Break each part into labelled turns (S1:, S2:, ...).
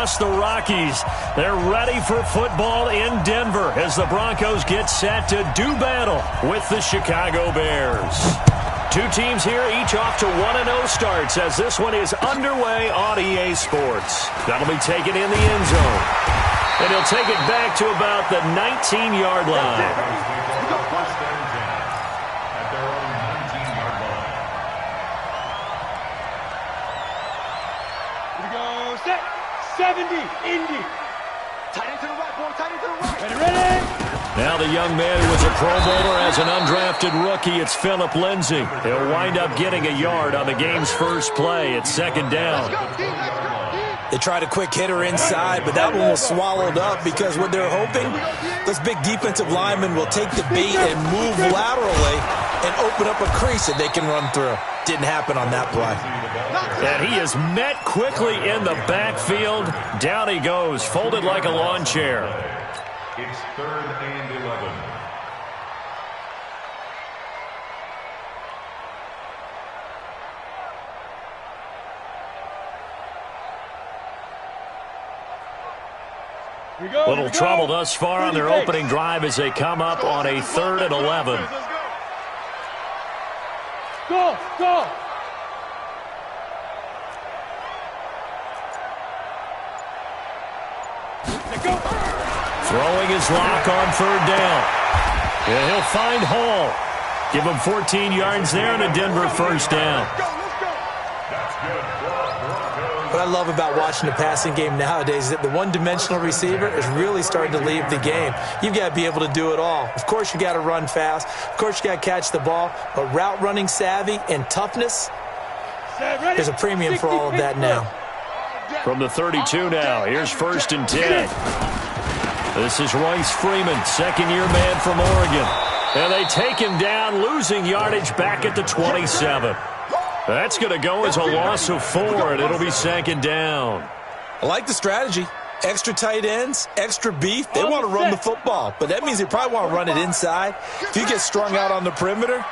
S1: across the Rockies. They're ready for football in Denver as the Broncos get set to do battle with the Chicago Bears. Two teams here, each off to 1-0 starts as this one is underway on EA Sports. That'll be taken in the end zone. And he'll take it back to about the 19-yard line.
S2: Here we go, set, 70, Indy. Tight end to the right, boy, tight end to the right. Ready?
S1: Now the young man who was a Pro Bowler as an undrafted rookie, it's Phillip Lindsay. He'll wind up getting a yard on the game's first play. It's second down.
S3: They tried a quick hitter inside, but that one was swallowed up because what they're hoping, those big defensive linemen will take the bait and move laterally and open up a crease that they can run through. Didn't happen on that play.
S1: And he is met quickly in the backfield. Down he goes, folded like a lawn chair.
S4: It's 3rd and 11.
S1: Little trouble thus far on their opening drive as they come up on a 3rd and 11.
S2: Go, go.
S1: Throwing his lock on 3rd down. And he'll find Hall. Give him 14 yards there and a Denver first down.
S3: What I love about watching the passing game nowadays is that the one-dimensional receiver is really starting to leave the game. You've got to be able to do it all. Of course, you got to run fast. Of course, you got to catch the ball. But route running savvy and toughness, there's a premium for all of that now.
S1: From the 32 now, here's 1st and 10. This is Royce Freeman, second-year man from Oregon. And they take him down, losing yardage back at the 27. That's going to go as a loss of 4, and it'll be 2nd down.
S3: I like the strategy. Extra tight ends, extra beef. They want to run the football, but that means they probably want to run it inside. If you get strung out on the perimeter,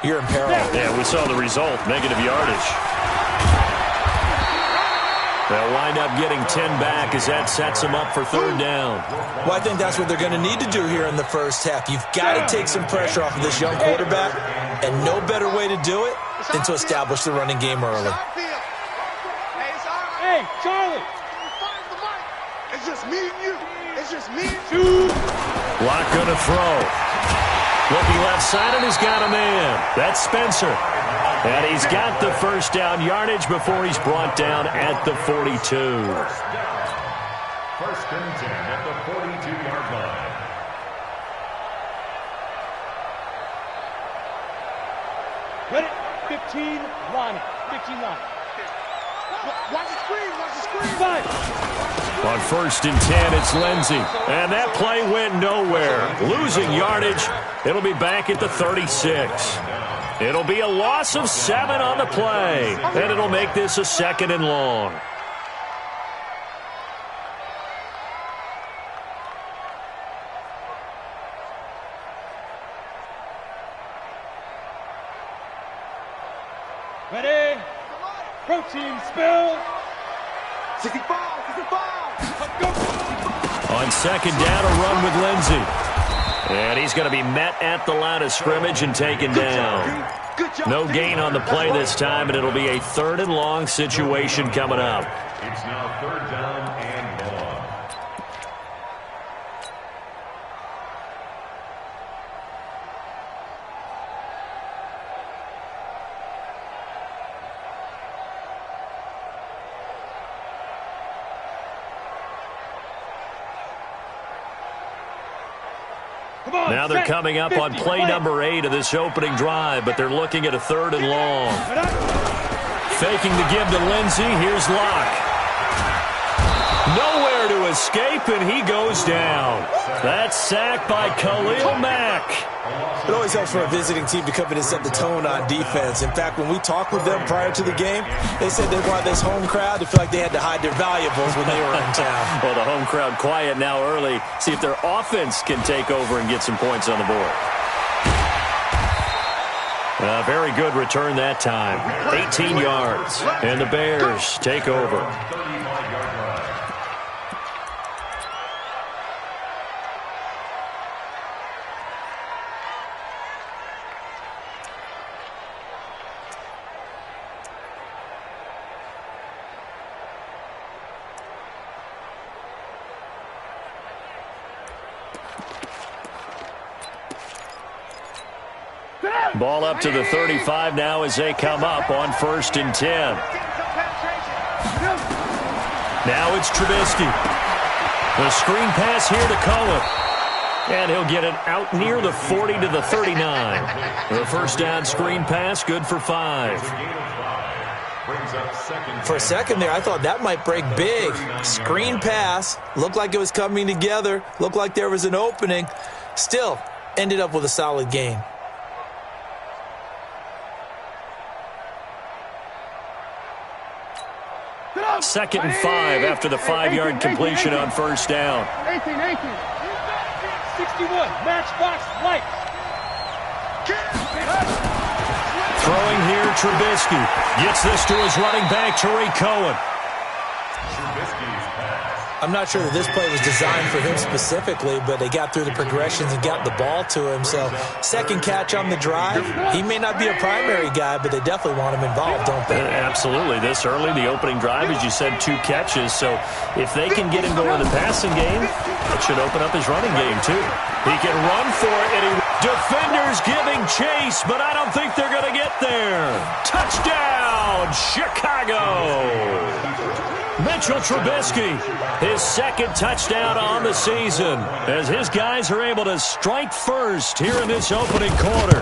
S3: you're in peril.
S1: Yeah, we saw the result, negative yardage. They'll wind up getting 10 back as that sets them up for 3rd down.
S3: Well, I think that's what they're going to need to do here in the first half. You've got to take some pressure off of this young quarterback, and no better way to do it than to establish the running game early.
S2: Hey, Charlie.
S5: It's just me and you. It's just me and you.
S1: Lock gonna throw. Looking left side, and he's got a man. That's Spencer. And he's got the first down yardage before he's brought down at the 42.
S4: 1st and 10 at the 42-yard line.
S2: Ready? 15, line. 15, line.
S5: Watch the screen. Watch the screen.
S2: 5.
S1: On 1st and 10, it's Lindsay. And that play went nowhere. Losing yardage. It'll be back at the 36. It'll be a loss of 7 on the play. And it'll make this a 2nd and long.
S2: Ready? Protein spill.
S5: 65. 65. Go.
S1: On 2nd down, a run with Lindsay. And he's going to be met at the line of scrimmage and taken down. No gain on the play this time, and it'll be a 3rd and long situation coming up.
S4: It's now 3rd down and long.
S1: Now they're coming up on play number 8 of this opening drive, but they're looking at a 3rd and long. Faking the give to Lindsay. Here's Locke. Nowhere to escape, and he goes down. That's sacked by Khalil Mack.
S3: It always helps for a visiting team to come in and set the tone on defense. In fact, when we talked with them prior to the game, they said they wanted this home crowd to feel like they had to hide their valuables when they were in town.
S1: Well, the home crowd quiet now early. See if their offense can take over and get some points on the board. A very good return that time. 18 yards. And the Bears take over. Ball up to the 35 now as they come up on 1st and 10. Now it's Trubisky. The screen pass here to Cohen. And he'll get it out near the 40 to the 39. The first down screen pass, good for 5.
S3: For a second there, I thought that might break big. Screen pass, looked like it was coming together, looked like there was an opening. Still, ended up with a solid gain.
S1: Second and 5 after the 5-yard completion on first down.
S2: 18. 61, matchbox light.
S1: Throwing here, Trubisky. Gets this to his running back, Tariq Cohen.
S3: I'm not sure that this play was designed for him specifically, but they got through the progressions and got the ball to him. So, second catch on the drive. He may not be a primary guy, but they definitely want him involved, don't they?
S1: Absolutely. This early, the opening drive, as you said, 2 catches. So, if they can get him going in the passing game, it should open up his running game, too. He can run for it, and defenders giving chase, but I don't think they're going to get there. Touchdown, Chicago! Mitchell Trubisky, his second touchdown on the season, as his guys are able to strike first here in this opening quarter.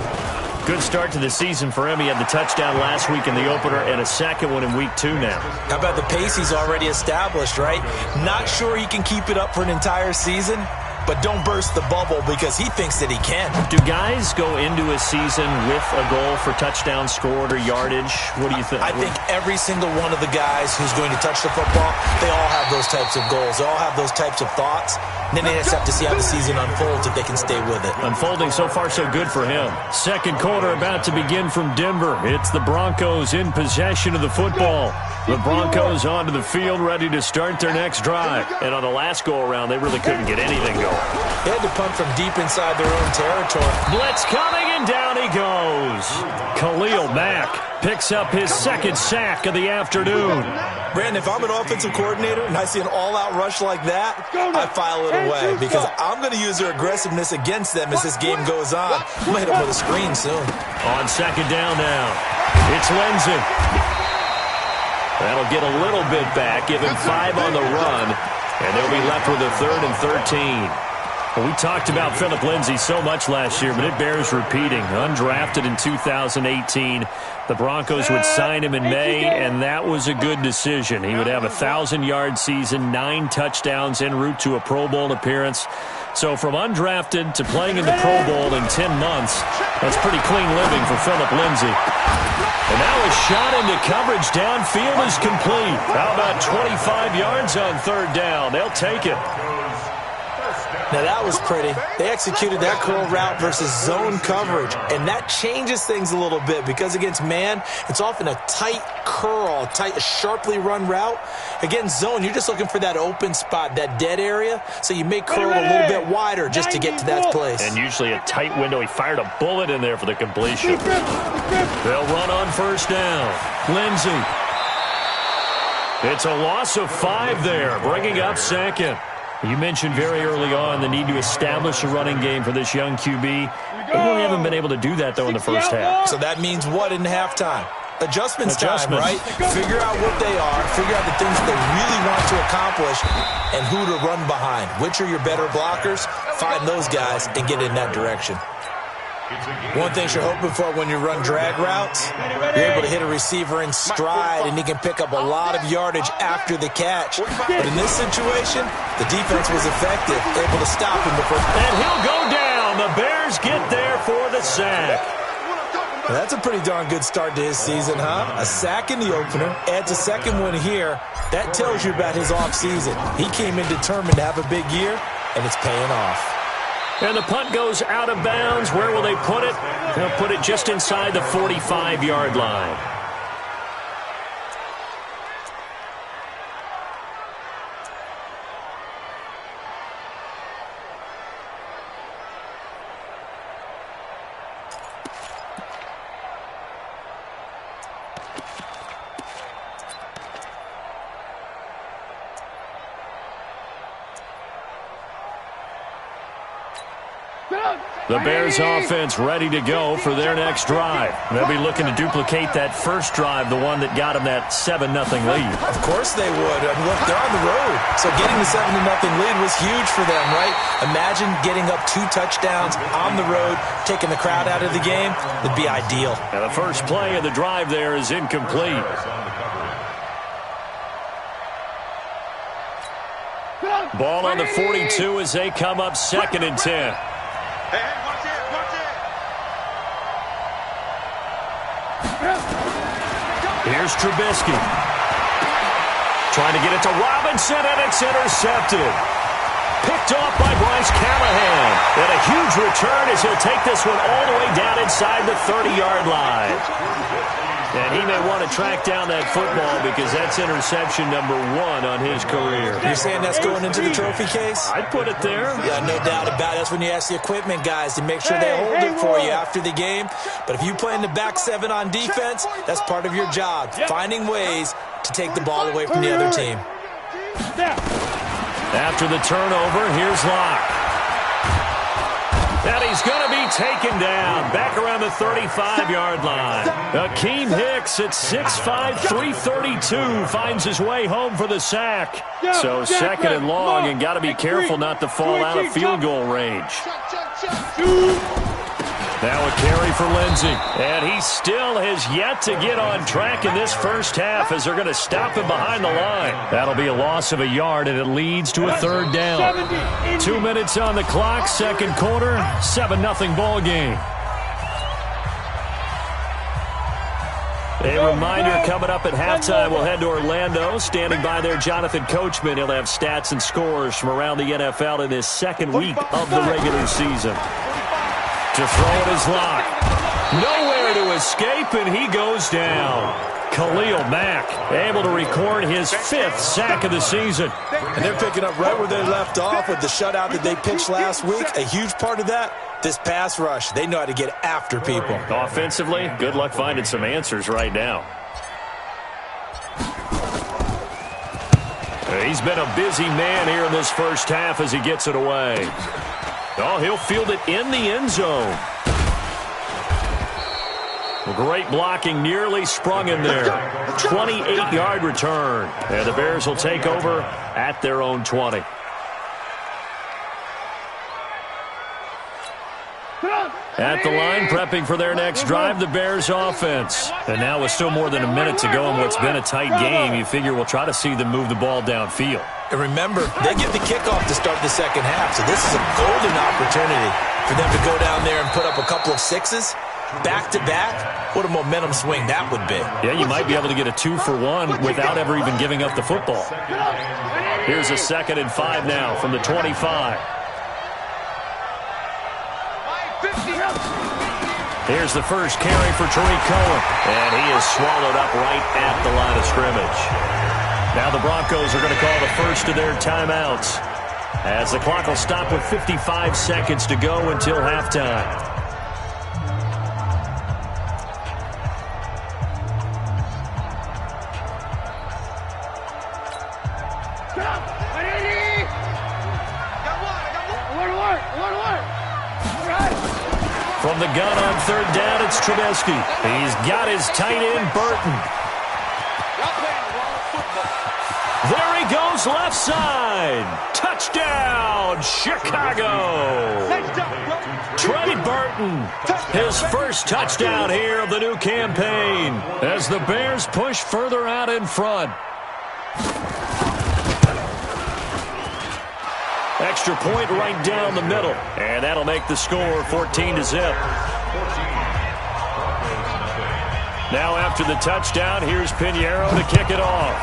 S1: Good start to the season for him. He had the touchdown last week in the opener and a second one in week 2 now.
S3: How about the pace he's already established, right? Not sure he can keep it up for an entire season, but don't burst the bubble because he thinks that he can.
S1: Do guys go into a season with a goal for touchdown scored or yardage? What do you think?
S3: I think every single one of the guys who's going to touch the football, they all have those types of goals. They all have those types of thoughts. And then they just have to see how the season unfolds if they can stay with it.
S1: Unfolding so far so good for him. Second quarter about to begin from Denver. It's the Broncos in possession of the football. The Broncos onto the field ready to start their next drive. And on the last go-around, they really couldn't get anything going.
S3: They had to punt from deep inside their own territory.
S1: Blitz coming, and down he goes. Khalil Mack picks up his second sack of the afternoon.
S3: Brandon, if I'm an offensive coordinator and I see an all-out rush like that, I file it away because I'm going to use their aggressiveness against them as this game goes on. I'm going to hit them with a screen soon.
S1: On second down now, it's Lindsey. That'll get a little bit back, give him 5 on the run, and they'll be left with a 3rd and 13. Well, we talked about Phillip Lindsay so much last year, but it bears repeating. Undrafted in 2018. The Broncos would sign him in May, and that was a good decision. He would have a 1,000-yard season, 9 touchdowns en route to a Pro Bowl appearance. So from undrafted to playing in the Pro Bowl in 10 months, that's pretty clean living for Phillip Lindsay. And now a shot into coverage downfield is complete. How about 25 yards on 3rd down? They'll take it.
S3: Now, that was pretty. They executed that curl route versus zone coverage, and that changes things a little bit because against man, it's often a tight curl, a sharply run route. Against zone, you're just looking for that open spot, that dead area, so you make curl a little bit wider just to get to that place.
S1: And usually a tight window. He fired a bullet in there for the completion. They'll run on 1st down. Lindsey. It's a loss of 5 there, bringing up 2nd. You mentioned very early on the need to establish a running game for this young QB. They really haven't been able to do that, though, in the first half.
S3: So that means what in halftime? Adjustments time, right? Figure out what they are, figure out the things they really want to accomplish, and who to run behind. Which are your better blockers? Find those guys and get in that direction. One thing you're hoping for when you run drag routes, you're able to hit a receiver in stride, and he can pick up a lot of yardage after the catch. But in this situation, the defense was effective, able to stop him before.
S1: And he'll go down. The Bears get there for the sack.
S3: Well, that's a pretty darn good start to his season, huh? A sack in the opener, adds a second one here. That tells you about his offseason. He came in determined to have a big year, and it's paying off.
S1: And the punt goes out of bounds. Where will they put it? They'll put it just inside the 45-yard line. The Bears offense ready to go for their next drive. They'll be looking to duplicate that first drive, the one that got them that 7-0 lead.
S3: Of course they would. I mean, look, they're on the road. So getting the 7-0 lead was huge for them, right? Imagine getting up 2 touchdowns on the road, taking the crowd out of the game. It'd be ideal.
S1: And the first play of the drive there is incomplete. Ball on the 42 as they come up 2nd and 10.
S5: Hey, watch it, watch it.
S1: Here's Trubisky. Trying to get it to Robinson, and it's intercepted. Picked off by Bryce Callahan. And a huge return as he'll take this one all the way down inside the 30-yard line. And he may want to track down that football because that's interception number 1 on his career.
S3: You're saying that's going into the trophy case?
S1: I'd put it there.
S3: Yeah, no doubt about it. That's when you ask the equipment guys to make sure they hold it for you after the game. But if you play in the back 7 on defense, that's part of your job, finding ways to take the ball away from the other team.
S1: After the turnover, here's Locke. And he's going to be taken down back around the 35-yard line. Akeem Hicks at 6'5", 332 finds his way home for the sack. So 2nd and long, and got to be careful not to fall out of field goal range. Now a carry for Lindsey. And he still has yet to get on track in this first half as they're going to stop him behind the line. That'll be a loss of a yard, and it leads to a 3rd down. 2 minutes on the clock, 2nd quarter, 7-0 ball game. A reminder coming up at halftime, we'll head to Orlando. Standing by there, Jonathan Coachman. He'll have stats and scores from around the NFL in his 2nd week of the regular season. To throw it is Locke. Nowhere to escape, and he goes down. Khalil Mack able to record his 5th sack of the season.
S3: And they're picking up right where they left off with the shutout that they pitched last week. A huge part of that, this pass rush. They know how to get after people.
S1: Offensively, good luck finding some answers right now. He's been a busy man here in this first half as he gets it away. Oh, he'll field it in the end zone. Great blocking, nearly sprung in there. 28-yard return. And the Bears will take over at their own 20. At the line, prepping for their next drive, the Bears offense. And now with still more than a minute to go in what's been a tight game, you figure we'll try to see them move the ball downfield.
S3: And remember, they get the kickoff to start the second half, so this is a golden opportunity for them to go down there and put up a couple of 6s. Back-to-back, what a momentum swing that would be.
S1: Yeah, you might be able to get a 2-for-1 without ever even giving up the football. Here's a 2nd and 5 now from the 25. Here's the first carry for Tariq Cohen. And he is swallowed up right at the line of scrimmage. Now the Broncos are going to call the first of their timeouts, as the clock will stop with 55 seconds to go until halftime. From the gun on 3rd down, it's Trubisky. He's got his tight end, Burton. There he goes, left side. Touchdown, Chicago. Trey Burton, his first touchdown here of the new campaign, as the Bears push further out in front. Extra point right down the middle, and that'll make the score 14-0. Now after the touchdown, here's Pinheiro to kick it off.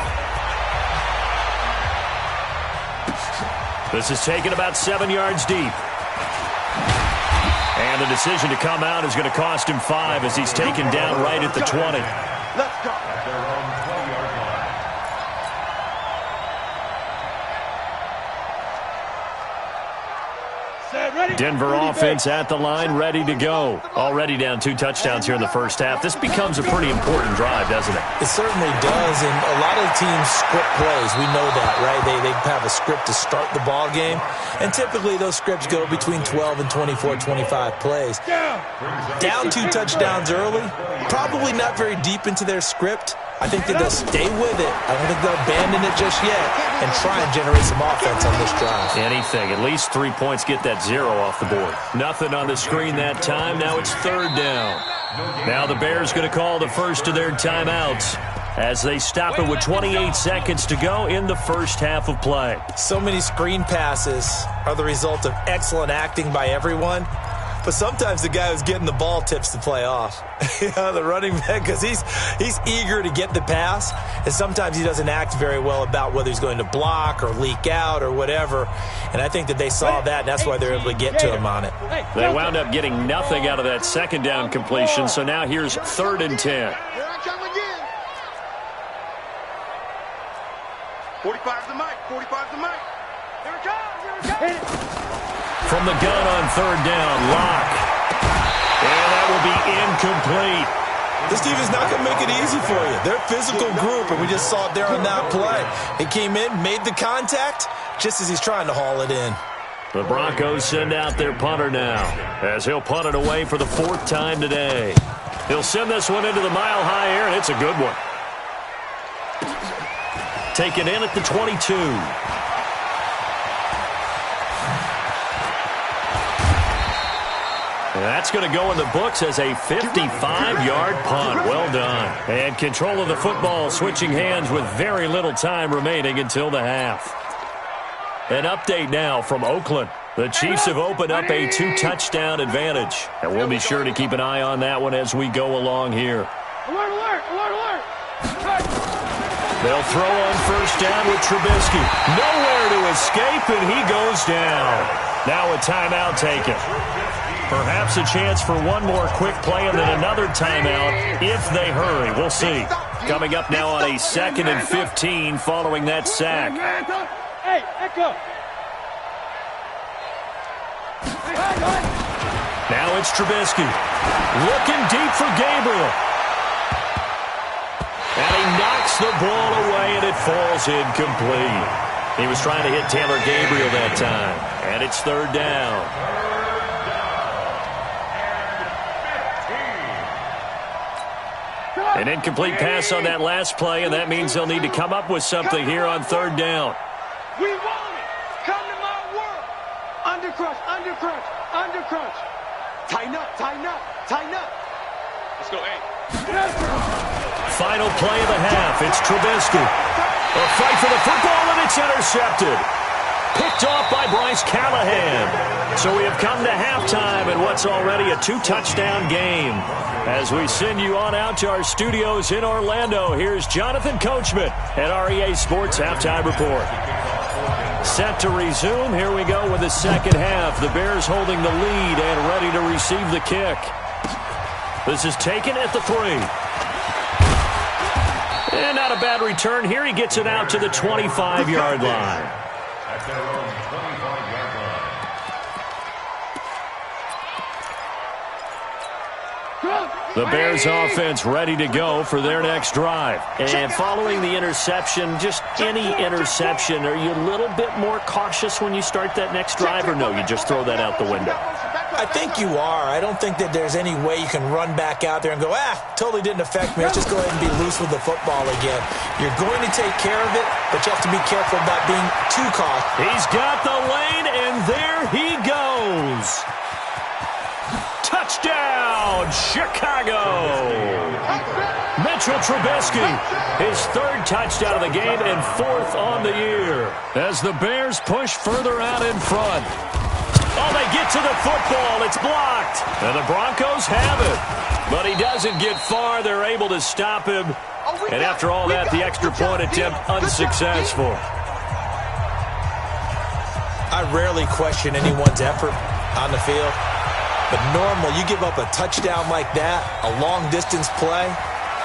S1: This is taken about 7 yards deep. And the decision to come out is going to cost him 5 as he's taken down right at the 20.
S5: Let's go.
S1: Denver offense at the line, ready to go. Already down 2 touchdowns here in the first half. This becomes a pretty important drive, doesn't it?
S3: It certainly does, and a lot of teams script plays. We know that, right? They have a script to start the ball game, and typically those scripts go between 12 and 24, 25 plays. Down 2 touchdowns early, probably not very deep into their script. I think that they'll stay with it. I don't think they'll abandon it just yet and try and generate some offense on this drive.
S1: Anything. At least 3 points, get that 0 off the board. Nothing on the screen that time. Now it's 3rd down. Now the Bears going to call the first of their timeouts as they stop it with 28 seconds to go in the first half of play.
S3: So many screen passes are the result of excellent acting by everyone. But sometimes the guy who's getting the ball tips the play off. The running back, because he's eager to get the pass, and sometimes he doesn't act very well about whether he's going to block or leak out or whatever. And I think that they saw that, and that's why they're able to get to him on it.
S1: They wound up getting nothing out of that 2nd down completion, so now here's 3rd and 10.
S5: Here I come again. 45's the mic. 45's the mic. Here it comes. Here it comes.
S1: From the gun on 3rd down, Locke. And that will be incomplete.
S3: This defense is not going to make it easy for you. They're a physical group, and we just saw it there on that play. He came in, made the contact, just as he's trying to haul it in.
S1: The Broncos send out their punter now, as he'll punt it away for the 4th time today. He'll send this one into the mile-high air, and it's a good one. Taken in at the 22. That's going to go in the books as a 55-yard punt. Well done. And control of the football switching hands with very little time remaining until the half. An update now from Oakland. The Chiefs have opened up a 2-touchdown advantage. And we'll be sure to keep an eye on that one as we go along here.
S2: Alert, alert, alert, alert.
S1: They'll throw on 1st down with Trubisky. Nowhere to escape, and he goes down. Now a timeout taken. Perhaps a chance for one more quick play and then another timeout if they hurry. We'll see. Coming up now on a 2nd and 15 following that sack.
S2: Hey, Echo.
S1: Now it's Trubisky. Looking deep for Gabriel. And he knocks the ball away, and it falls incomplete. He was trying to hit Taylor Gabriel that time. And it's 3rd down. An incomplete pass on that last play, and that means they'll need to come up with something here on 3rd down.
S2: We want it. Come to my world. Undercrush, undercrush, undercrush. Tighten up, tighten up, tighten up. Let's go, A.
S1: Final play of the half. It's Trubisky. A fight for the football, and it's intercepted. Picked off by Bryce Callahan. So we have come to halftime in what's already a 2-touchdown game. As we send you on out to our studios in Orlando, here's Jonathan Coachman at REA Sports Halftime Report. Set to resume. Here we go with the 2nd half. The Bears holding the lead and ready to receive the kick. This is taken at the 3. And not a bad return here. He gets it out to the 25-yard line.
S4: At their own 25-yard line.
S1: The Bears offense ready to go for their next drive. And following the interception, just any interception, are you a little bit more cautious when you start that next drive, or no, you just throw that out the window?
S3: I think you are. I don't think that there's any way you can run back out there and go, totally didn't affect me. Let's just go ahead and be loose with the football again. You're going to take care of it, but you have to be careful about being too cautious.
S1: He's got the lane, and there he goes. Touchdown, Chicago! Mitchell Trubisky, his 3rd touchdown of the game and 4th on the year. As the Bears push further out in front. Oh, they get to the football. It's blocked. And the Broncos have it. But he doesn't get far. They're able to stop him. And after all that, the extra point attempt unsuccessful.
S3: I rarely question anyone's effort on the field. But normal, you give up a touchdown like that, a long-distance play,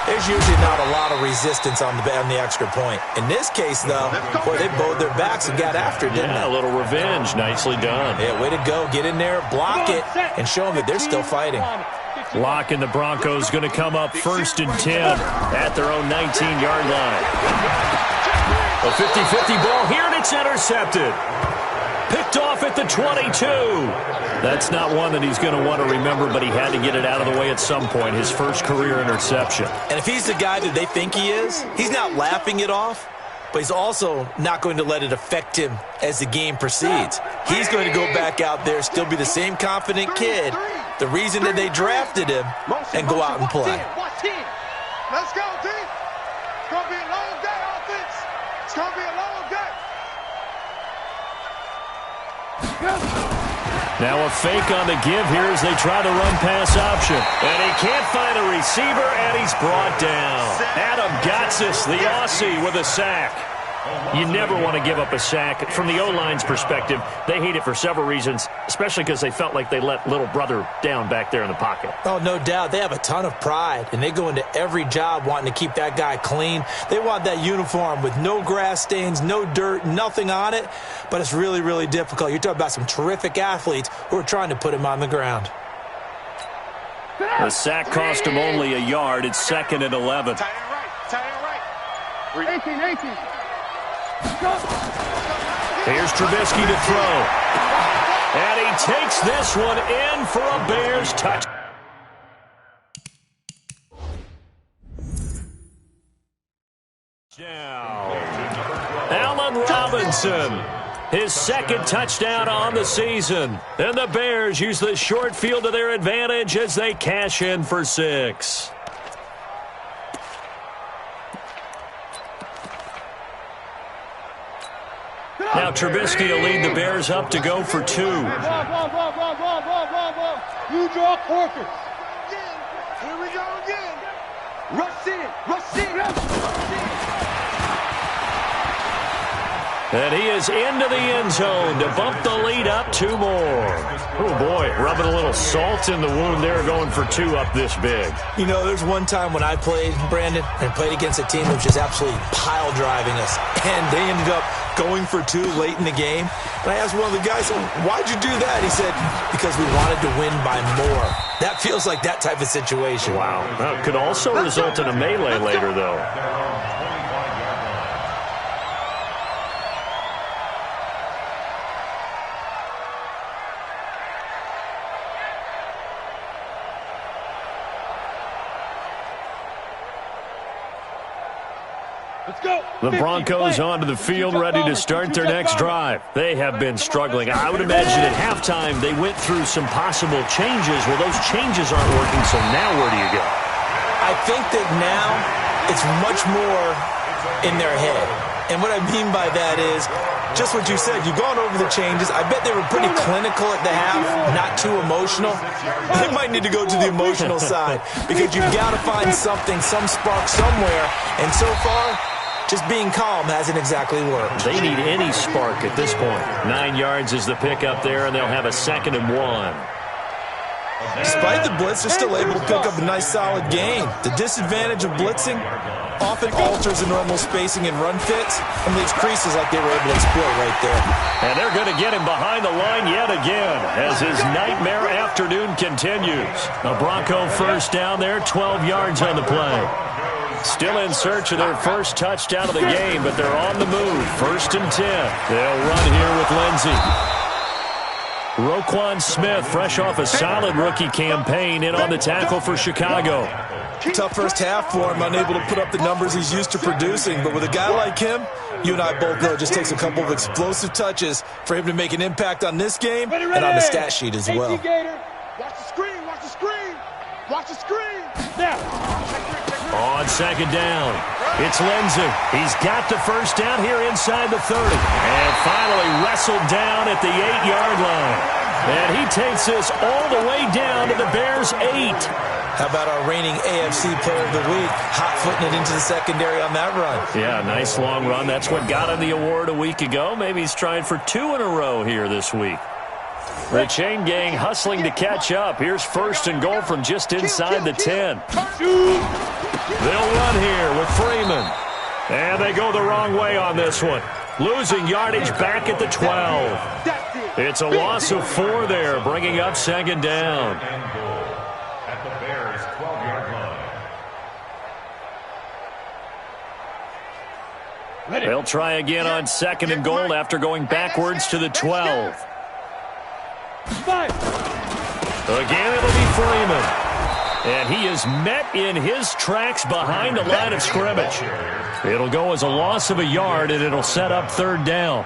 S3: there's usually not a lot of resistance on the extra point. In this case, though, boy, they bowed their backs and got after it, didn't they?
S1: A little revenge. Nicely done.
S3: Yeah, way to go. Get in there, block it, and show them that they're still fighting.
S1: Locke and the Broncos going to come up 1st and 10 at their own 19-yard line. A 50-50 ball here, and it's intercepted. intercepted. Picked off at the 22. That's not one that he's going to want to remember, but he had to get it out of the way at some point, his first career interception.
S3: And if he's the guy that they think he is, he's not laughing it off, but he's also not going to let it affect him as the game proceeds. He's going to go back out there, still be the same confident kid, the reason that they drafted him, and go out and play.
S5: Let's go, D. It's going to be a long day, offense. It's going to be a long day.
S1: Now a fake on the give here as they try to run pass option. And he can't find a receiver, and he's brought down. Adam Gotsis, the Aussie, with a sack. You never want to give up a sack. From the O-line's perspective, they hate it for several reasons, especially because they felt like they let little brother down back there in the pocket.
S3: Oh, no doubt. They have a ton of pride, and they go into every job wanting to keep that guy clean. They want that uniform with no grass stains, no dirt, nothing on it, but it's really, really difficult. You're talking about some terrific athletes who are trying to put him on the ground.
S1: The sack cost him only a yard. It's 2nd and 11.
S5: Tight end right. Tight end right. 18.
S1: Here's Trubisky to throw. And he takes this one in for a Bears touch. Allen Robinson, his 2nd touchdown on the season. And the Bears use the short field to their advantage as they cash in for 6. Now Trubisky will lead the Bears up to go for 2.
S2: You draw quarters.
S5: Here we go again. Rush in. Rush in.
S1: And he is into the end zone to bump the lead up 2 more. Oh, boy, rubbing a little salt in the wound there, going for 2 up this big.
S3: You know, there's one time when I played, Brandon, and played against a team that was just absolutely pile driving us, and they ended up going for 2 late in the game. And I asked one of the guys, why'd you do that? He said, because we wanted to win by more. That feels like that type of situation.
S1: Wow. That could also result in a melee later, though. The Broncos onto the field, ready to start their next drive. They have been struggling. I would imagine at halftime they went through some possible changes. Well, those changes aren't working, so now where do you go?
S3: I think that now it's much more in their head. And what I mean by that is just what you said. You've gone over the changes. I bet they were pretty clinical at the half, not too emotional. They might need to go to the emotional side because you've got to find something, some spark somewhere. And so far, just being calm hasn't exactly worked.
S1: They need any spark at this point. 9 yards is the pick up there, and they'll have a 2nd and 1.
S3: Despite the blitz, they're still able to pick up a nice, solid gain. The disadvantage of blitzing often alters the normal spacing and run fits and leaves creases like they were able to exploit right there.
S1: And they're going to get him behind the line yet again as his nightmare afternoon continues. A Bronco first down there, 12 yards on the play. Still in search of their first touchdown of the game, but they're on the move. 1st and 10. They'll run here with Lindsey. Roquan Smith, fresh off a solid rookie campaign, in on the tackle for Chicago.
S3: Tough first half for him, unable to put up the numbers he's used to producing. But with a guy like him, you and I both know it just takes a couple of explosive touches for him to make an impact on this game and on the stat sheet as well.
S5: Watch the screen. Watch the screen. Watch the screen.
S2: Now.
S1: On 2nd down, it's Lindsey. He's got the first down here inside the 30. And finally wrestled down at the 8-yard line. And he takes this all the way down to the Bears' 8.
S3: How about our reigning AFC Player of the Week, hot-footing it into the secondary on that run?
S1: Yeah, nice long run. That's what got him the award a week ago. Maybe he's trying for 2 in a row here this week. The chain gang hustling to catch up. Here's 1st and goal from just inside the 10. They'll run here with Freeman. And they go the wrong way on this one. Losing yardage back at the 12. It's a loss of 4 there, bringing up 2nd down.
S4: At the Bears' 12-yard
S1: They'll try again on 2nd and goal after going backwards to the 12. Again, it'll be Freeman. And he is met in his tracks behind the line of scrimmage. It'll go as a loss of a yard, and it'll set up 3rd down.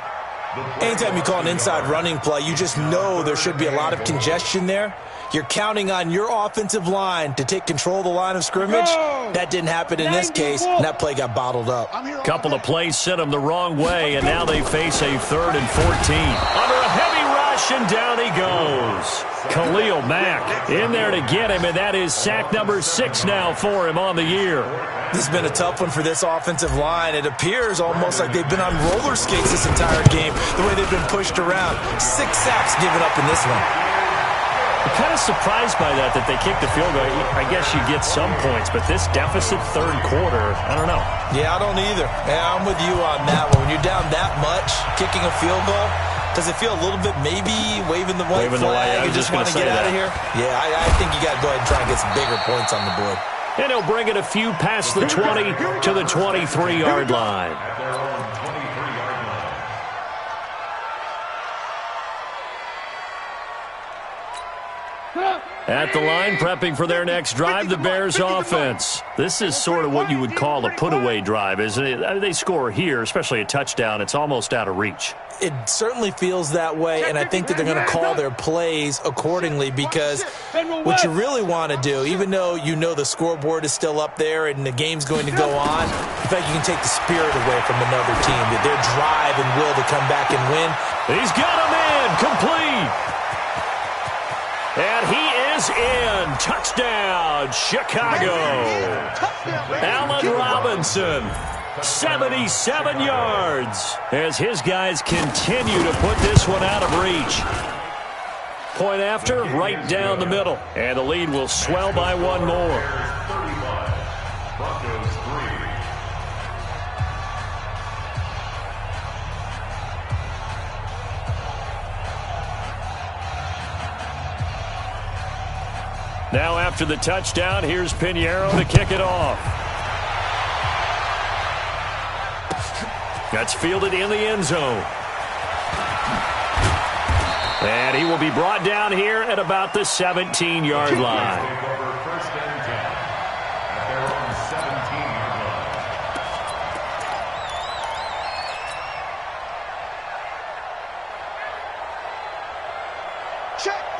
S3: Anytime you call an inside running play, you just know there should be a lot of congestion there. You're counting on your offensive line to take control of the line of scrimmage. That didn't happen in this case, and that play got bottled up.
S1: Couple of plays sent them the wrong way, and now they face a 3rd and 14. Under a heavy rush, and down he goes. Khalil Mack in there to get him, and that is sack number 6 now for him on the year.
S3: This has been a tough one for this offensive line. It appears almost like they've been on roller skates this entire game, the way they've been pushed around. 6 sacks given up in this one.
S1: I'm kind of surprised by that they kicked the field goal. I guess you get some points, but this deficit 3rd quarter, I don't know.
S3: Yeah, I don't either. Yeah, I'm with you on that one. When you're down that much, kicking a field goal, does it feel a little bit maybe waving the white flag? You just want to get out of here? Yeah, I think you got to go ahead and try and get some bigger points on the board.
S1: And he'll bring it a few past the 20 to the 23-yard line. At the line, prepping for their next drive, the Bears offense. This is sort of what you would call a put-away drive, isn't it? I mean, they score here, especially a touchdown. It's almost out of reach.
S3: It certainly feels that way, and I think that they're going to call their plays accordingly because what you really want to do, even though you know the scoreboard is still up there and the game's going to go on, in fact, you can take the spirit away from another team, their drive and will to come back and win.
S1: He's got him in, complete. And he is in. Touchdown, Chicago. Allen Robinson, 77 yards, as his guys continue to put this one out of reach. Point after, right down the middle. And the lead will swell by 1 more.
S4: Broncos 3.
S1: Now after the touchdown, here's Pinheiro to kick it off. That's fielded in the end zone. And he will be brought down here at about the 17-yard line.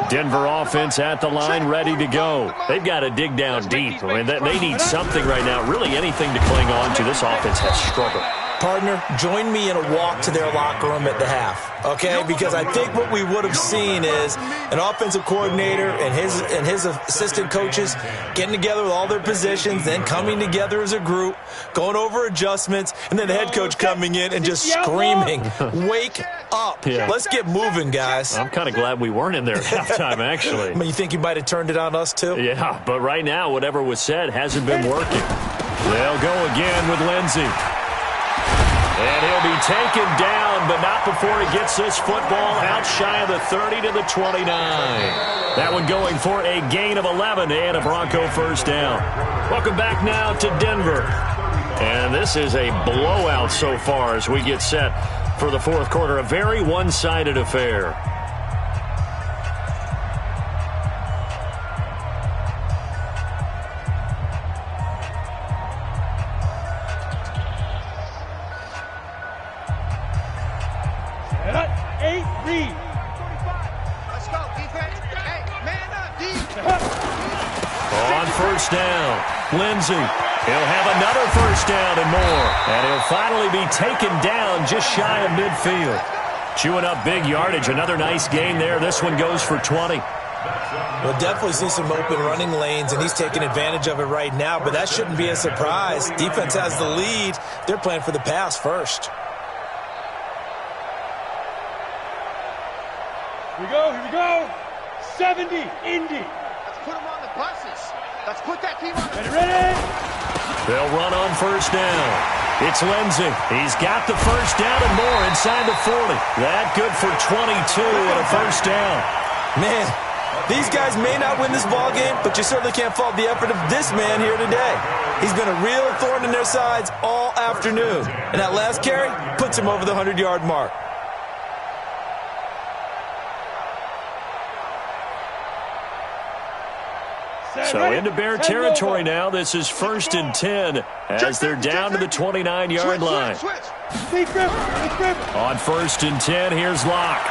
S1: Denver offense at the line, ready to go. They've got to dig down deep. I mean, they need something right now, really anything to cling on to. This offense has struggled.
S3: Partner, join me in a walk to their locker room at the half, okay? Because I think what we would have seen is an offensive coordinator and his assistant coaches getting together with all their positions, then coming together as a group, going over adjustments, and then the head coach coming in and just screaming, wake up.
S1: Yeah.
S3: Let's get moving, guys.
S1: I'm kind of glad we weren't in there at halftime, actually.
S3: I mean, you think you might have turned it on us, too?
S1: Yeah, but right now, whatever was said hasn't been working. They'll go again with Lindsey. And he'll be taken down, but not before he gets this football out shy of the 30 to the 29. That one going for a gain of 11 and a Bronco first down. Welcome back now to Denver. And this is a blowout so far as we get set for the 4th quarter. A very one-sided affair. Down. Lindsey, he'll have another first down and more. And he'll finally be taken down just shy of midfield. Chewing up big yardage. Another nice gain there. This one goes for 20.
S3: We'll definitely see some open running lanes, and he's taking advantage of it right now, but that shouldn't be a surprise. Defense has the lead. They're playing for the pass first.
S2: Here we go. 70, Indy.
S5: Let's put them on the buses. Let's put that team on the...
S2: Ready?
S1: They'll run on first down. It's Lindsey. He's got the first down and more inside the 40. That good for 22 and a first down.
S3: Man, These guys may not win this ball game, but you certainly can't fault the effort of this man here today. He's been a real thorn in their sides all afternoon. And that last carry puts him over the 100-yard mark.
S1: So into Bear territory now. This is 1st and 10 as they're down to the 29-yard line. On 1st and 10, here's Locke.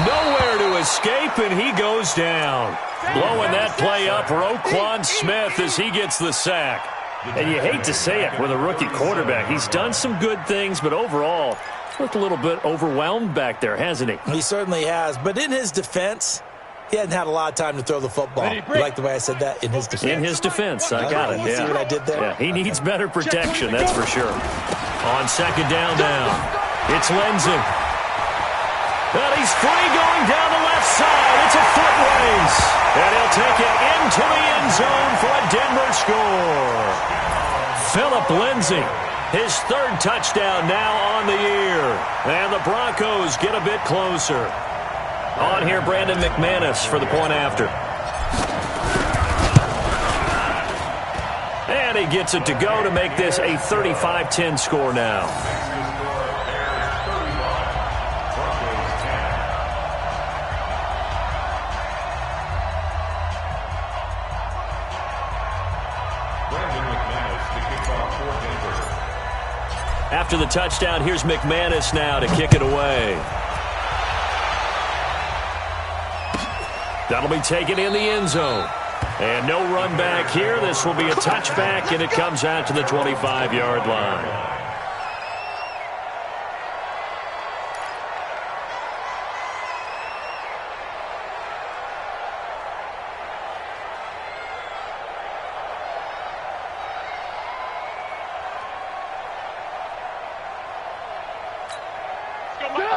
S1: Nowhere to escape, and he goes down. Blowing that play up, Roquan Smith as he gets the sack. And you hate to say it with a rookie quarterback. He's done some good things, but overall, looked a little bit overwhelmed back there, hasn't he?
S3: He certainly has. But in his defense, he hadn't had a lot of time to throw the football. You like the way I said that? In his defense.
S1: In his defense. I got it.
S3: See what I did there?
S1: Yeah, he needs better protection, that's for sure. On 2nd down now, it's Lindsey. And he's free going down the left side. It's a foot race. And he'll take it into the end zone for a Denver score. Phillip Lindsay, his 3rd touchdown now on the year. And the Broncos get a bit closer. On here, Brandon McManus for the point after. And he gets it to go to make this a 35-10 score now. After the touchdown, here's McManus now to kick it away. That'll be taken in the end zone. And no run back here. This will be a touchback, and it comes out to the 25-yard line.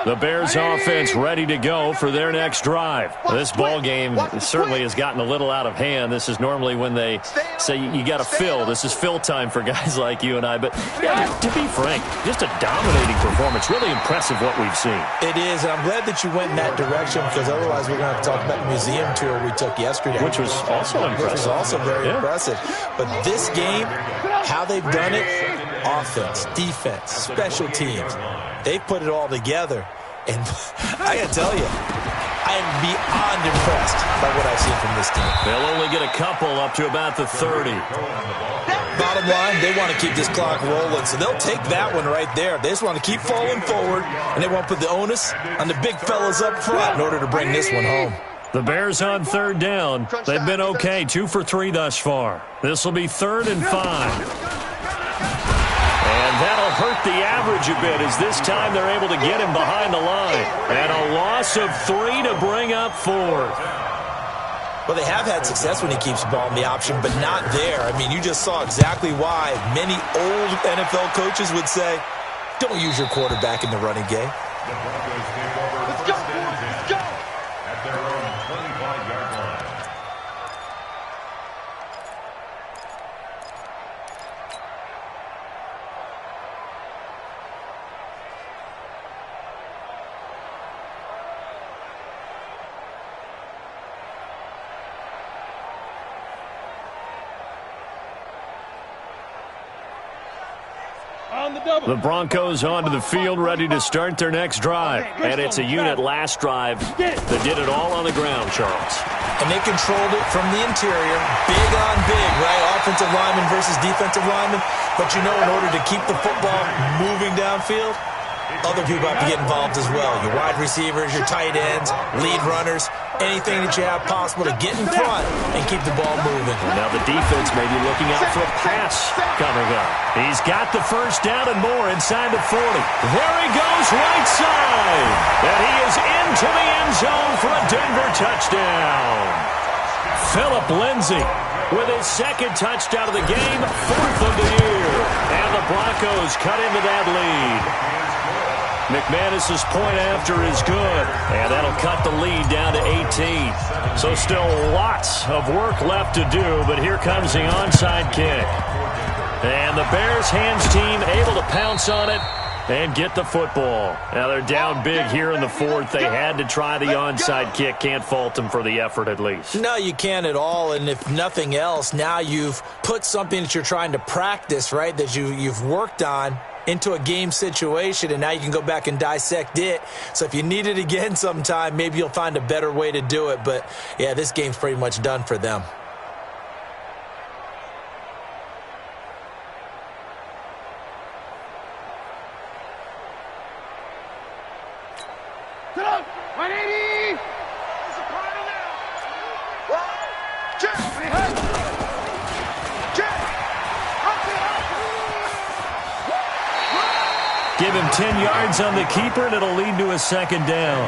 S1: The Bears offense ready to go for their next drive. This ball game certainly has gotten a little out of hand. This is normally when they say you got to fill. This is fill time for guys like you and I. But yeah, to be frank, just a dominating performance. Really impressive what we've seen.
S3: It is, and I'm glad that you went in that direction because otherwise we're going to have to talk about the museum tour we took yesterday.
S1: Which was also impressive.
S3: Which was also very impressive. But this game, how they've done it, offense, defense, special teams, they've put it all together. And I got to tell you, I am beyond impressed by what I've seen from this team.
S1: They'll only get a couple up to about the 30.
S3: Bottom line, they want to keep this clock rolling, so they'll take that one right there. They just want to keep falling forward, and they want to put the onus on the big fellas up front in order to bring this one home.
S1: The Bears on 3rd down. They've been okay, 2 for 3 thus far. This will be 3rd and 5. That'll hurt the average a bit as this time they're able to get him behind the line. And a loss of 3 to bring up 4th.
S3: Well, they have had success when he keeps the ball in the option, but not there. I mean, you just saw exactly why many old NFL coaches would say, don't use your quarterback in the running game.
S5: Let's go, let's go!
S4: At their own 25-yard line.
S1: The Broncos onto the field ready to start their next drive. And it's a unit last drive that did it all on the ground, Charles.
S3: And they controlled it from the interior, big on big, right? Offensive lineman versus defensive lineman. But you know, in order to keep the football moving downfield, other people have to get involved as well. Your wide receivers, your tight ends, lead runners, anything that you have possible to get in front and keep the ball moving.
S1: Now the defense may be looking out for a pass coming up. He's got the 1st down and more inside the 40. There he goes, right side. And he is into the end zone for a Denver touchdown. Phillip Lindsay with his 2nd touchdown of the game, 4th of the year. And the Broncos cut into that lead. McManus's point after is good, and that'll cut the lead down to 18. So still lots of work left to do, but here comes the onside kick. And the Bears hands team able to pounce on it and get the football. Now they're down big here in the fourth. They had to try the onside kick. Can't fault them for the effort at least.
S3: No, you can't at all. And if nothing else, now you've put something that you're trying to practice, right, that you've worked on into a game situation, and now you can go back and dissect it. So if you need it again sometime, maybe you'll find a better way to do it. But, yeah, this game's pretty much done for them.
S1: Give him 10 yards on the keeper, and it'll lead to a second down.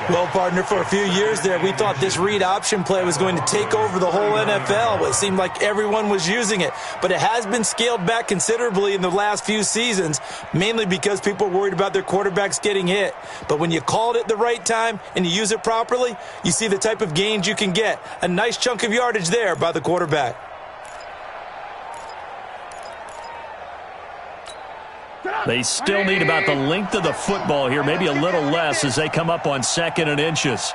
S3: Well, partner, for a few years there, we thought this read option play was going to take over the whole NFL. It seemed like everyone was using it, but it has been scaled back considerably in the last few seasons, mainly because people are worried about their quarterbacks getting hit. But when you call it at the right time and you use it properly, you see the type of gains you can get. A nice chunk of yardage there by the quarterback.
S1: They still need about the length of the football here, maybe a little less as they come up on 2nd and inches.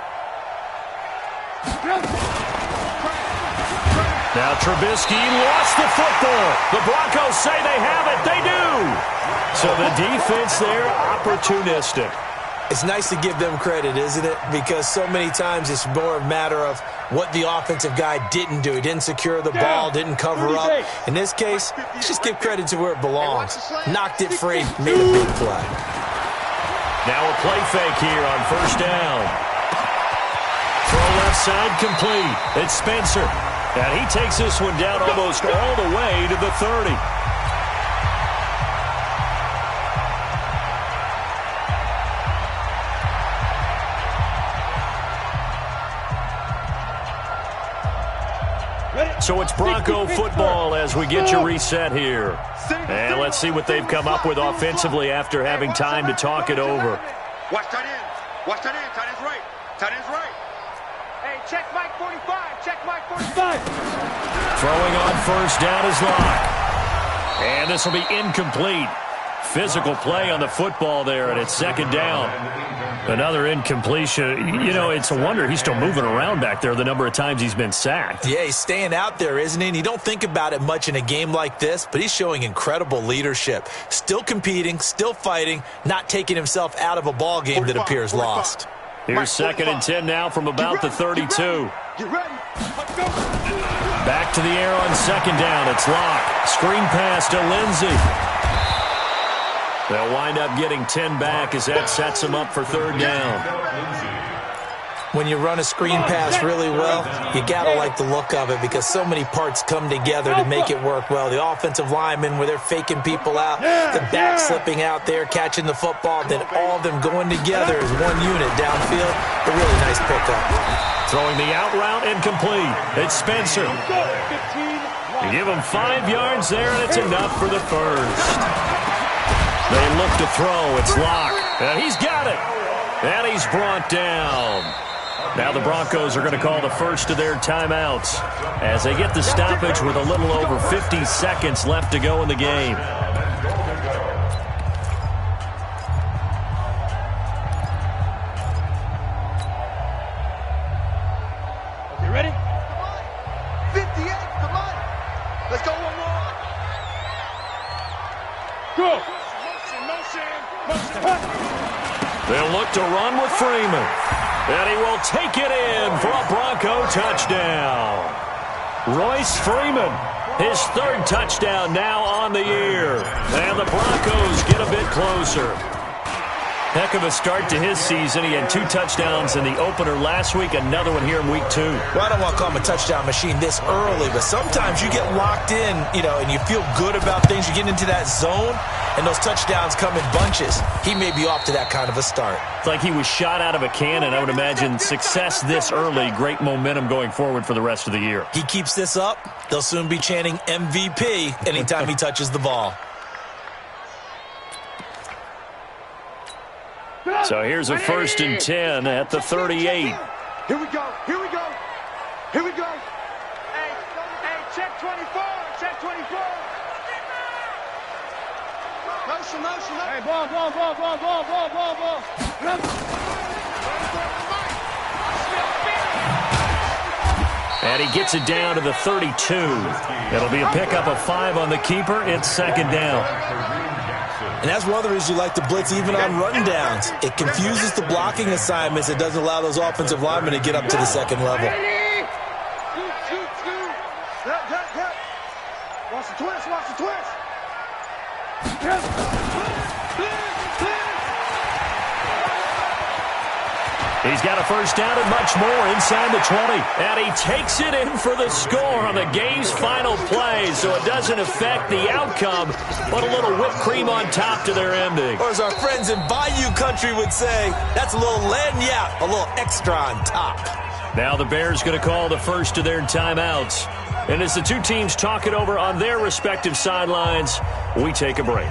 S1: Now Trubisky lost the football. The Broncos say they have it. They do. So the defense there, opportunistic.
S3: It's nice to give them credit, isn't it? Because so many times it's more a matter of what the offensive guy didn't do. He didn't secure the ball, didn't cover up. In this case, let's just give credit to where it belongs. Knocked it free, made a big play.
S1: Now a play fake here on 1st down. Throw left side complete. It's Spencer. And he takes this one down almost all the way to the 30. So it's Bronco football as we get you reset here. And let's see what they've come up with offensively after having time to talk it over.
S5: Watch tight ends. Watch tight ends. Tight ends right. Tight ends right.
S2: Hey, check Mike 45. Check Mike 45.
S1: Throwing on 1st down is Locke. And this will be incomplete. Physical play on the football there, and it's 2nd down. Another incompletion. You know, it's a wonder he's still moving around back there the number of times he's been sacked.
S3: Yeah, he's staying out there, isn't he? And you don't think about it much in a game like this, but he's showing incredible leadership. Still competing, still fighting, not taking himself out of a ball game that appears lost.
S1: Here's 2nd and 10 now from about the 32. Back to the air on 2nd down. It's Locke. Screen pass to Lindsey. They'll wind up getting 10 back as that sets them up for 3rd down.
S3: When you run a screen pass really well, you got to like the look of it because so many parts come together to make it work well. The offensive linemen where they're faking people out, the back slipping out there, catching the football, then all of them going together as one unit downfield. A really nice pickup.
S1: Throwing the out route incomplete. It's Spencer. You give him 5 yards there, and it's enough for the 1st. They look to throw. It's Locke. And he's got it. And he's brought down. Now the Broncos are going to call the first of their timeouts as they get the stoppage with a little over 50 seconds left to go in the game.
S2: You ready?
S5: 58, come on. Let's go one more.
S2: Go.
S1: They'll look to run with Freeman. And he will take it in for a Bronco touchdown. Royce Freeman, his 3rd touchdown now on the year. And the Broncos get a bit closer. Heck of a start to his season. He had 2 touchdowns in the opener last week, another one here in week 2.
S3: Well, I don't want to call him a touchdown machine this early, but sometimes you get locked in, and you feel good about things. You get into that zone, and those touchdowns come in bunches. He may be off to that kind of a start.
S1: It's like he was shot out of a cannon. I would imagine success this early, great momentum going forward for the rest of the year.
S3: He keeps this up, they'll soon be chanting MVP anytime he touches the ball.
S1: So here's a 1st and 10 at the 38.
S5: Here we go. Here we go. Here we go.
S2: Hey, check 24. Check 24.
S5: Motion.
S2: Motion. Hey, ball.
S1: And he gets it down to the 32. It'll be a pickup of 5 on the keeper. It's second down.
S3: And that's one of the reasons you like to blitz even on run downs. It confuses the blocking assignments. It doesn't allow those offensive linemen to get up to the second level.
S2: Watch the twist.
S1: He's got a first down and much more inside the 20. And he takes it in for the score on the game's final play, so it doesn't affect the outcome, but a little whipped cream on top to their ending.
S3: Or as our friends in Bayou Country would say, that's a little lagniappe, a little extra on top.
S1: Now the Bears going to call the first of their timeouts. And as the two teams talk it over on their respective sidelines, we take a break.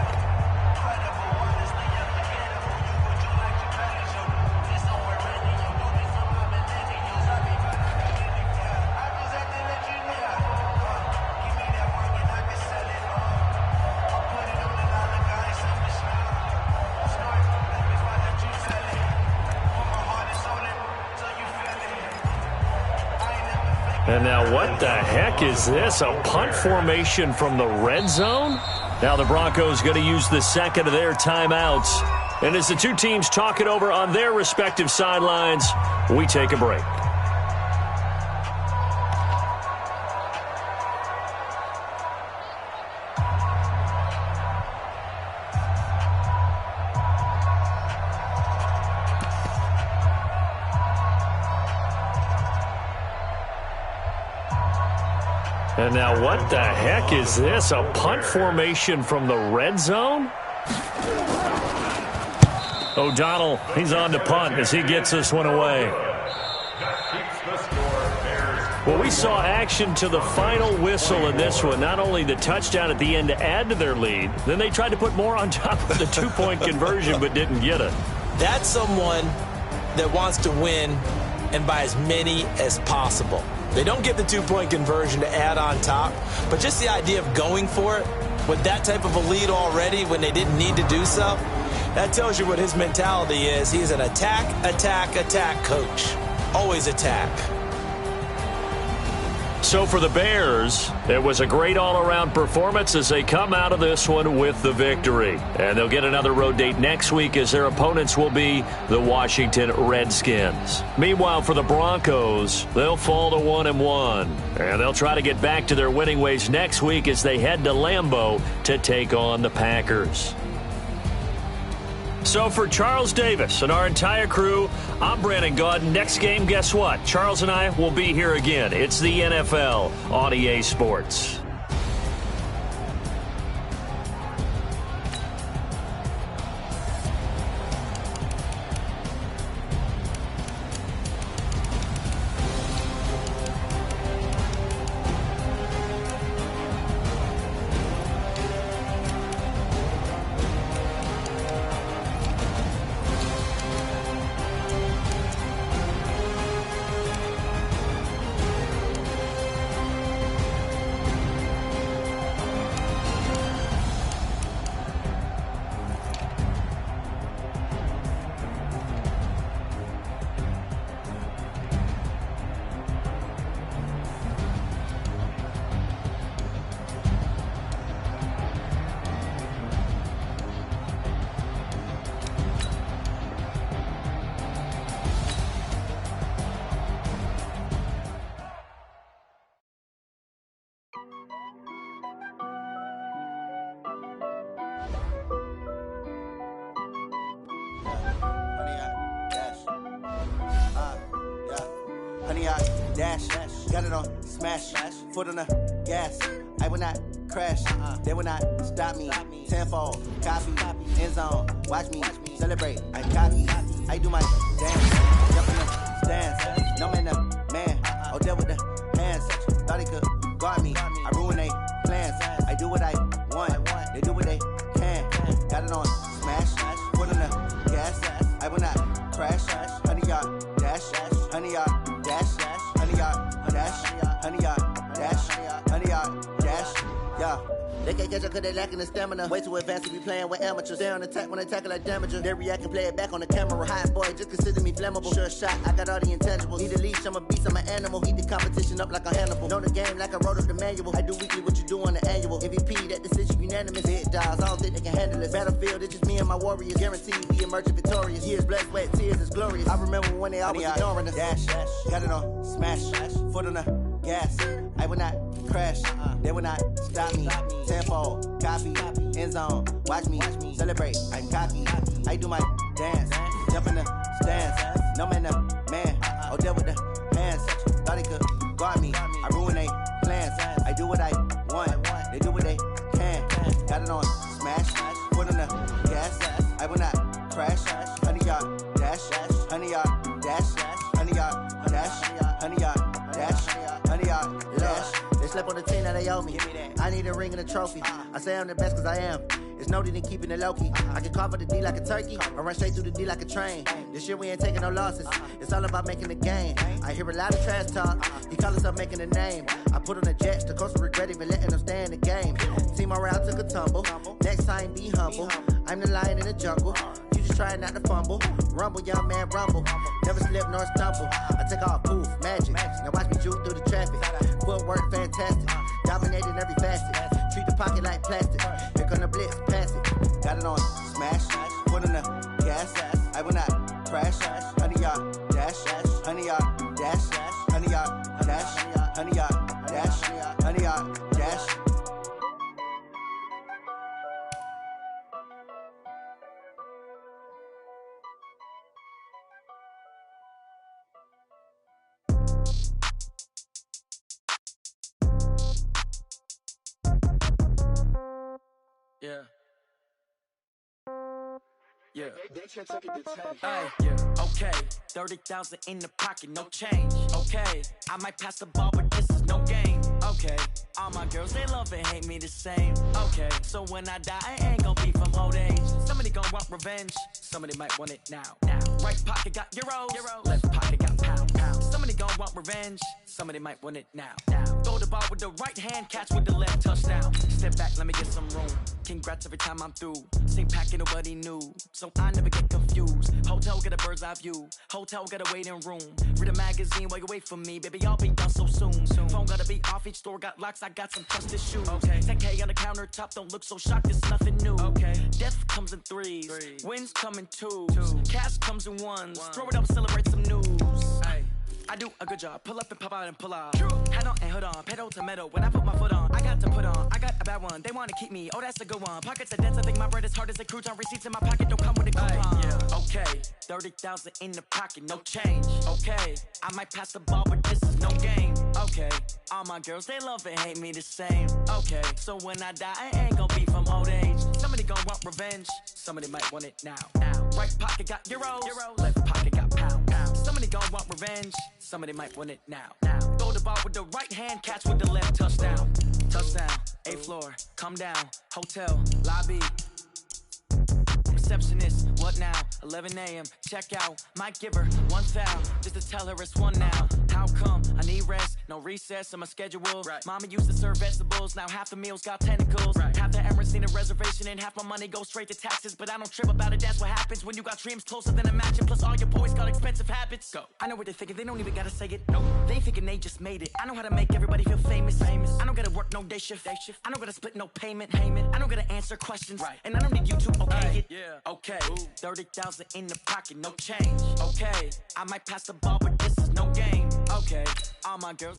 S1: And now what the heck is this? A punt formation from the red zone? Now the Broncos going to use the second of their timeouts. And as the two teams talk it over on their respective sidelines, we take a break. And now what the heck is this? A punt formation from the red zone? O'Donnell, he's on to punt as he gets this one away. Well, we saw action to the final whistle in this one. Not only the touchdown at the end to add to their lead, then they tried to put more on top of the two-point conversion but didn't get it.
S3: That's someone that wants to win and by as many as possible. They don't get the two-point conversion to add on top, but just the idea of going for it with that type of a lead already when they didn't need to do so, that tells you what his mentality is. He's an attack coach. Always attack.
S1: So for the Bears, it was a great all-around performance as they come out of this one with the victory. And they'll get another road date next week as their opponents will be the Washington Redskins. Meanwhile, for the Broncos, they'll fall to 1-1. And they'll try to get back to their winning ways next week as they head to Lambeau to take on the Packers. So for Charles Davis and our entire crew, I'm Brandon Gaudin. Next game, guess what? Charles and I will be here again. It's the NFL on EA Sports.
S6: Dash, got it on, smash, foot on the gas. I will not crash, they will not stop me. Tenfold, copy, end zone, watch me celebrate. I copy, I do my dance, jump in the stands. No man, the man, oh, there with the hands. Thought he could guard me, I ruin they plans. I do what I want, they do what they can. Got it on, smash, foot on the gas. I will not crash, 100-yard dash, 100-yard dash. 100-yard dash, 100-yard dash, 100-yard dash, yeah. They can't catch up cause they lacking the stamina. Way too advanced to be playing with amateurs. Stay on attack when they tackle like damager. They react and play it back on the camera. Hot boy, just consider me flammable. Sure shot, I got all the intangibles. Need a leash, I'm a beast, I'm an animal. Eat the competition up like a Hannibal. Know the game like I wrote up the manual. I do weekly what you do on the annual. MVP, that decision unanimous. Hit dials, I don't think they can handle it. Battlefield, it's just me and my warriors. Guaranteed we emerging victorious. Years, blood, sweat, tears, it's glorious. I remember when they always ignoring us. Dash, got it on, smash, foot on the gas. I will not crash, they will not stop me. Tenfold, copy, end zone, watch me celebrate. I'm cocky, I do my dance, jump in the stands. No man, man, oh there with the hands. Thought they could guard me, I ruin they plans. I do what I want, they do what they can. Got it on, smash, foot on the gas. I will not crash, 100-yard dash, 100-yard dash, 100-yard dash, 100-yard dash, 100-yard dash. They slept on the team that they owe me. I need a ring and a trophy. I say I'm the best cause I am. It's noted in keeping it low-key. I can carve up the D like a turkey or run straight through the D like a train. This year we ain't taking no losses. It's all about making the game. I hear a lot of trash talk. He call himself making a name. I put on the Jets. The coach will regret even letting them stay in the game. Team morale took a tumble. Next time be humble. I'm the lion in the jungle. You just trying not to fumble. Rumble, young man, rumble. Never slip nor stumble. I take off, poof, magic. Now watch me juke through the traffic. Footwork fantastic. Dominating every facet. Treat the pocket like plastic. Here come the blitz, pass it. Got it on, smash. Foot on the gas. I will not crash. 100-yard dash. 100-yard dash. 100-yard dash. 100-yard dash. 100-yard dash.
S7: Yeah. Yeah. Ay, yeah. Okay. 30,000 in the pocket, no change. Okay. I might pass the ball, but this is no game. Okay. All my girls, they love and hate me the same. Okay. So when I die, I ain't gonna be from old age. Somebody gonna want revenge. Somebody might want it now. Right pocket got euros. Left pocket got pounds. Somebody gonna want revenge. Somebody might want it now. Throw the ball with the right hand, catch with the left, touchdown. Step back, let me get some room. Congrats every time I'm through. Same packet, nobody knew, so I never get confused. Hotel get a bird's eye view. Hotel get a waiting room. Read a magazine while you wait for me, baby. I'll be done so soon. Phone gotta be off. Each store got locks. I got some trusted shoes. Okay. 10K on the countertop. Don't look so shocked. It's nothing new. Okay. Death comes in threes. Wins come in twos. Cash comes in ones. Throw it up, celebrate some news. Ay. I do a good job. Pull up and pop out and pull out. Hat on and hood on. Pedal to metal. When I put my foot on, I got to put on. I got a bad one. They want to keep me. Oh, that's a good one. Pockets are dense. I think my bread is hard as a crouton. Receipts in my pocket don't come with a coupon. Yeah. Okay. 30,000 in the pocket. No change. Okay. I might pass the ball, but this is no game. Okay. All my girls, they love and hate me the same. Okay. So when I die, I ain't gonna be from old age. Somebody gonna want revenge. Somebody might want it now. Right pocket got euros. Left pocket got pounds. Somebody gonna want revenge. Somebody might want it now. Throw the ball with the right hand, catch with the left, touchdown. Touchdown, 8th floor, come down, hotel, lobby. Receptionist, what now? 11 a.m., check out. Might give her one foul, just to tell her it's one now. How come? I need rest, no recess in my schedule. Right. Mama used to serve vegetables, now half the meals got tentacles. Right. Half the Emirates need a reservation and half my money goes straight to taxes. But I don't trip about it, that's what happens when you got dreams closer than a mansion. Plus all your boys got expensive habits. Go. I know what they're thinking, they don't even gotta say it. No, they thinking they just made it. I know how to make everybody feel famous. I don't gotta work no day shift. I don't gotta split no payment. I don't gotta answer questions. Right. And I don't need you to okay it. Yeah. Okay. 30,000 in the pocket, no change. Okay. I might pass the ball, but this is no game. Okay. All my girls.